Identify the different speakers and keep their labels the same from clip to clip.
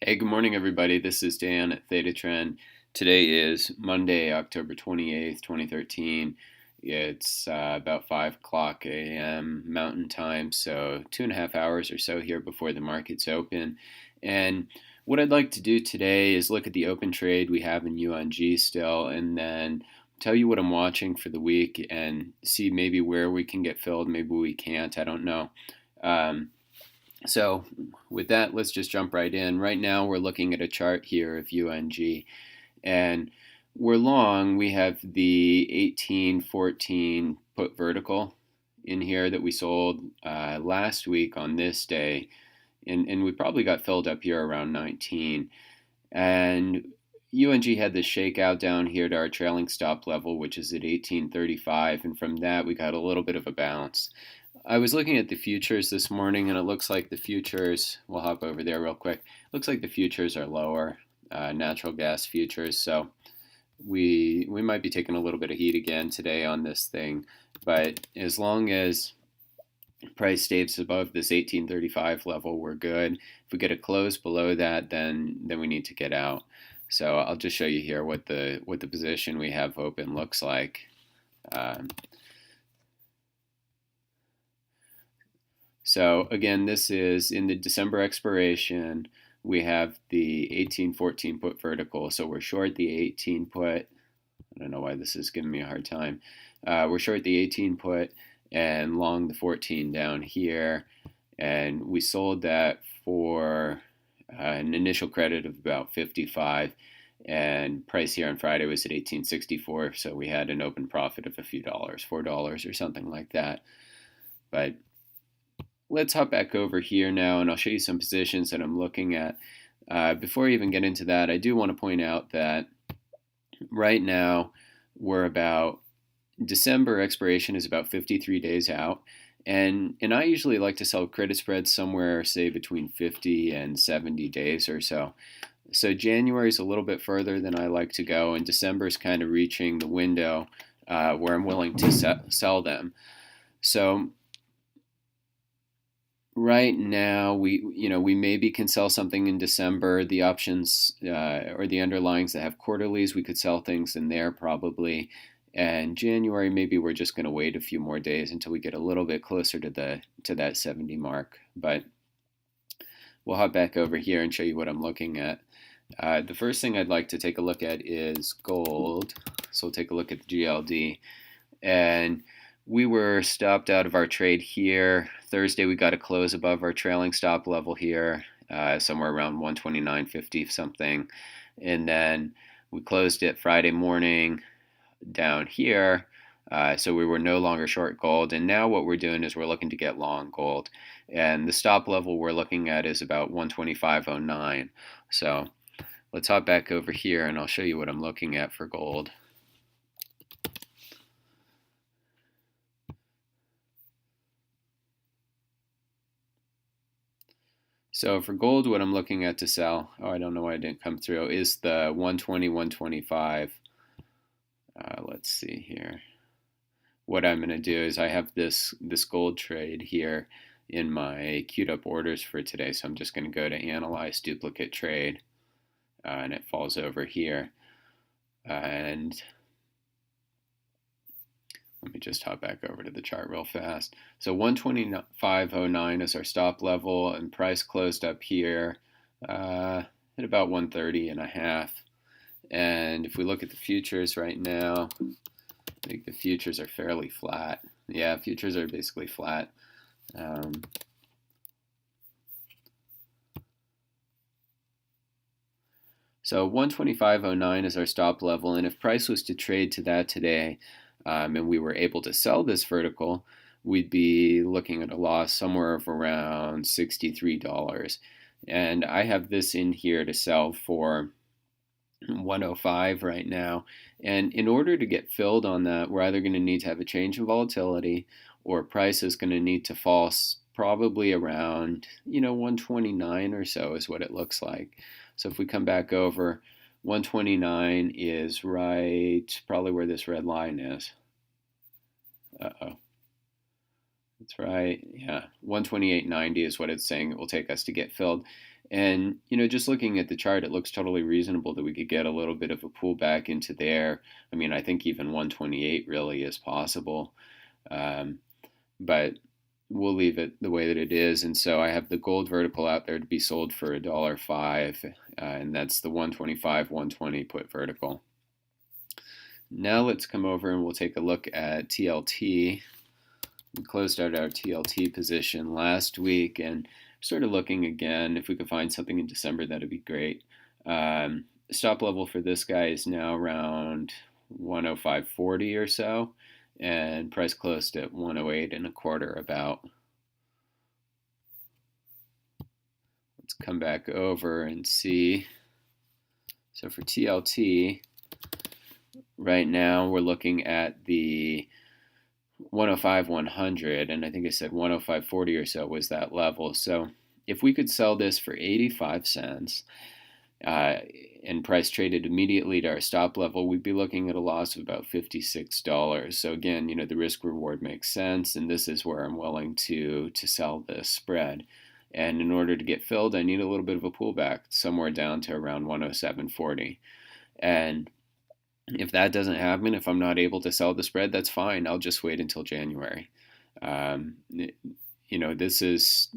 Speaker 1: Hey, good morning, everybody. This is Dan at Theta Trend. Today is Monday, October 28th, 2013. It's about 5 o'clock a.m. Mountain Time, so 2.5 hours or so here before the markets open. And what I'd like to do today is look at the open trade we have in UNG still, and then tell you what I'm watching for the week and see maybe where we can get filled, maybe we can't, I don't know. So with that, let's just jump right in. Right now, we're looking at a chart here of UNG, and we're long. We have the 1814 put vertical in here that we sold last week on this day, and we probably got filled up here around 19. And UNG had this shakeout down here to our trailing stop level, which is at 1835, and from that we got a little bit of a bounce. I was looking at the futures this morning, and it looks like the futures, we'll hop over there real quick, looks like the futures are lower, natural gas futures, so we might be taking a little bit of heat again today on this thing, but as long as price stays above this 1835 level, we're good. If we get a close below that, then we need to get out. So I'll just show you here what the position we have open looks like. So again, this is in the December expiration. We have the 1814 put vertical, so we're short the 18 put. I don't know why this is giving me a hard time. We're short the 18 put and long the 14 down here, and we sold that for an initial credit of about 55, and price here on Friday was at 1864, so we had an open profit of a few dollars, $4 or something like that. But let's hop back over here now, and I'll show you some positions that I'm looking at. Before I even get into that, I do want to point out that right now we're about December expiration is about 53 days out, and I usually like to sell credit spreads somewhere, say, between 50 and 70 days or so. So January is a little bit further than I like to go, and December is kind of reaching the window where I'm willing to sell them. So right now, we maybe can sell something in December. The options or the underlyings that have quarterlies, we could sell things in there probably. And January, maybe we're just going to wait a few more days until we get a little bit closer to that 70 mark. But we'll hop back over here and show you what I'm looking at. The first thing I'd like to take a look at is gold. So we'll take a look at the GLD. And we were stopped out of our trade here. Thursday, we got a close above our trailing stop level here, somewhere around 129.50 something. And then we closed it Friday morning down here. So we were no longer short gold. And now what we're doing is we're looking to get long gold. And the stop level we're looking at is about 125.09. So let's hop back over here and I'll show you what I'm looking at for gold. So for gold, what I'm looking at to sell, I don't know why it didn't come through, is the 120, 125. Let's see here. What I'm going to do is I have this gold trade here in my queued up orders for today. So I'm just going to go to Analyze Duplicate Trade, and it falls over here. And let me just hop back over to the chart real fast. So 125.09 is our stop level, and price closed up here at about 130.5. And if we look at the futures right now, I think the futures are fairly flat. Yeah, futures are basically flat. So 125.09 is our stop level, and if price was to trade to that today, and we were able to sell this vertical, we'd be looking at a loss somewhere of around $63. And I have this in here to sell for 105 right now. And in order to get filled on that, we're either going to need to have a change in volatility, or price is going to need to fall probably around 129 or so is what it looks like. So if we come back over, 129 is right probably where this red line is. Uh-oh. That's right. Yeah, 128.90 is what it's saying it will take us to get filled. And, just looking at the chart, it looks totally reasonable that we could get a little bit of a pullback into there. I mean, I think even 128 really is possible. But we'll leave it the way that it is. And so I have the gold vertical out there to be sold for $1.05, and that's the 125, 120 put vertical. Now let's come over and we'll take a look at TLT. We closed out our TLT position last week and sort of looking again. If we could find something in December, that'd be great. Stop level for this guy is now around 105.40 or so, and price closed at 108 and a quarter about. Let's come back over and see. So for TLT, right now we're looking at the 105 100, and I think I said 105.40 or so was that level. So if we could sell this for 85 cents and price traded immediately to our stop level, we'd be looking at a loss of about $56. So again, the risk reward makes sense, and this is where I'm willing to sell this spread. And in order to get filled, I need a little bit of a pullback, somewhere down to around 107.40. And if that doesn't happen, if I'm not able to sell the spread, that's fine. I'll just wait until January. This is,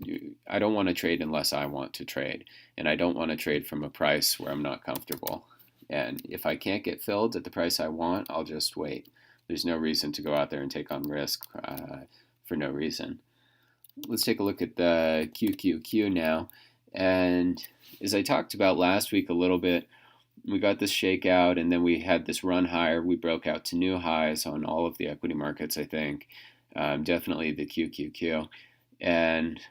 Speaker 1: I don't want to trade unless I want to trade. And I don't want to trade from a price where I'm not comfortable. And if I can't get filled at the price I want, I'll just wait. There's no reason to go out there and take on risk for no reason. Let's take a look at the QQQ now. And as I talked about last week a little bit, we got this shakeout, and then we had this run higher. We broke out to new highs on all of the equity markets, I think. Definitely the QQQ. And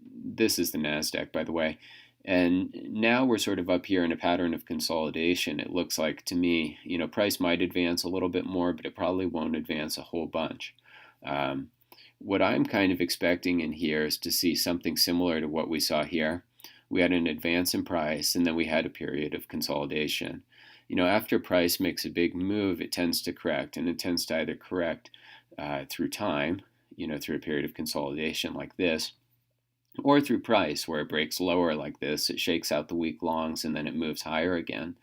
Speaker 1: this is the NASDAQ, by the way. And now we're sort of up here in a pattern of consolidation. It looks like to me, price might advance a little bit more, but it probably won't advance a whole bunch. What I'm kind of expecting in here is to see something similar to what we saw here. We had an advance in price, and then we had a period of consolidation. After price makes a big move, it tends to correct, and it tends to either correct through time, through a period of consolidation like this, or through price, where it breaks lower like this, it shakes out the week longs, and then it moves higher again.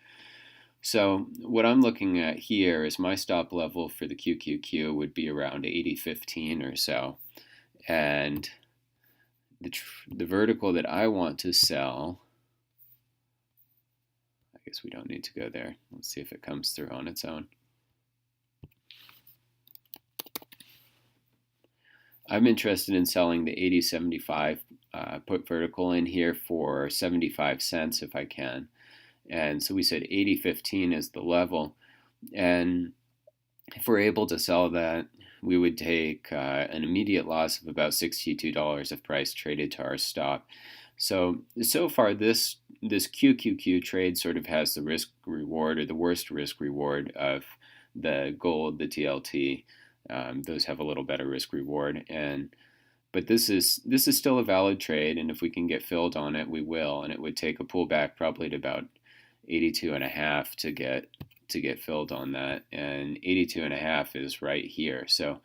Speaker 1: So what I'm looking at here is my stop level for the QQQ would be around 80.15 or so, and the vertical that I want to sell, I guess we don't need to go there. Let's see if it comes through on its own. I'm interested in selling the 80.75 put vertical in here for 75 cents if I can. And so we said 80.15 is the level. And if we're able to sell that, we would take an immediate loss of about $62 if price traded to our stop. So far, this QQQ trade sort of has the risk reward, or the worst risk reward, of the gold, the TLT. Those have a little better risk reward, but this is still a valid trade, and if we can get filled on it, we will. And it would take a pullback probably to about 82.5 to get filled on that, and 82.5 is right here. So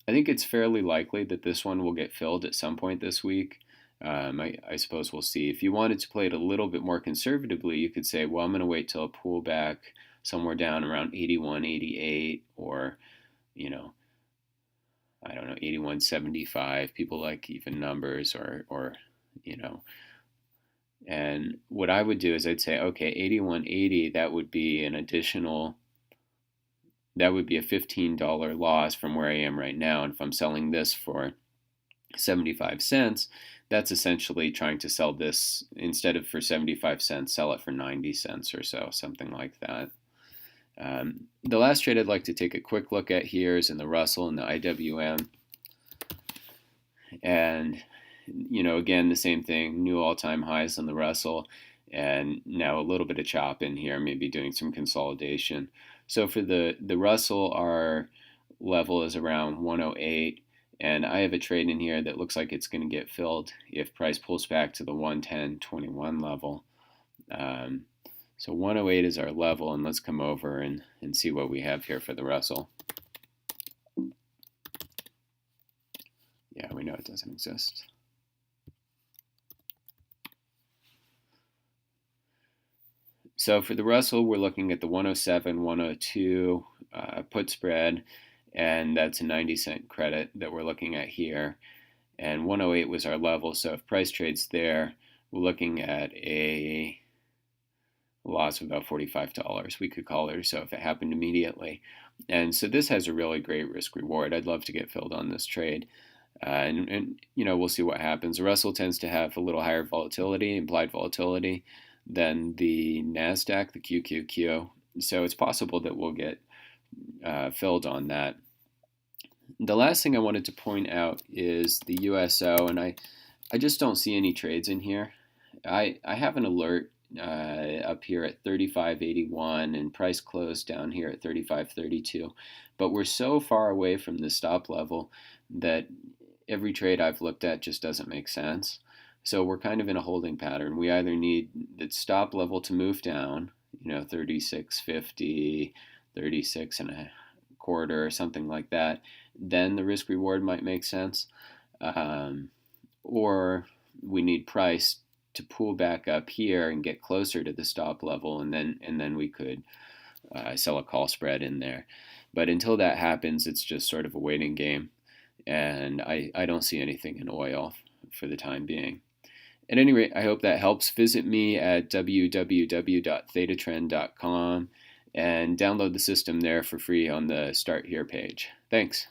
Speaker 1: I think it's fairly likely that this one will get filled at some point this week. I suppose we'll see. If you wanted to play it a little bit more conservatively, you could say, well, I'm going to wait till a pullback somewhere down around 81, 88, or, I don't know, 81.75. People like even numbers, or and what I would do is I'd say, okay, 81.80, that would be a $15 loss from where I am right now. And if I'm selling this for 75 cents, that's essentially trying to sell this, instead of for 75 cents, sell it for 90 cents or so, something like that. The last trade I'd like to take a quick look at here is in the Russell and the IWM. And again, the same thing, new all-time highs on the Russell, and now a little bit of chop in here, maybe doing some consolidation. So for the Russell, our level is around 108, and I have a trade in here that looks like it's going to get filled if price pulls back to the 110.21 level. So 108 is our level, and let's come over and see what we have here for the Russell. Yeah, we know it doesn't exist. So for the Russell, we're looking at the 107, 102 put spread, and that's a 90-cent credit that we're looking at here. And 108 was our level, so if price trades there, we're looking at a loss of about $45, we could call it, or so if it happened immediately. And so this has a really great risk reward. I'd love to get filled on this trade. And we'll see what happens. The Russell tends to have a little higher volatility, implied volatility, than the NASDAQ, the QQQ. So it's possible that we'll get filled on that. The last thing I wanted to point out is the USO, and I just don't see any trades in here. I have an alert up here at 35.81 and price closed down here at 35.32, but we're so far away from the stop level that every trade I've looked at just doesn't make sense. So we're kind of in a holding pattern. We either need the stop level to move down, 36.50, 36 and a quarter, or something like that. Then the risk reward might make sense. Or we need price to pull back up here and get closer to the stop level, and then we could sell a call spread in there. But until that happens, it's just sort of a waiting game, and I don't see anything in oil for the time being. At any rate, I hope that helps. Visit me at www.thetatrend.com and download the system there for free on the Start Here page. Thanks.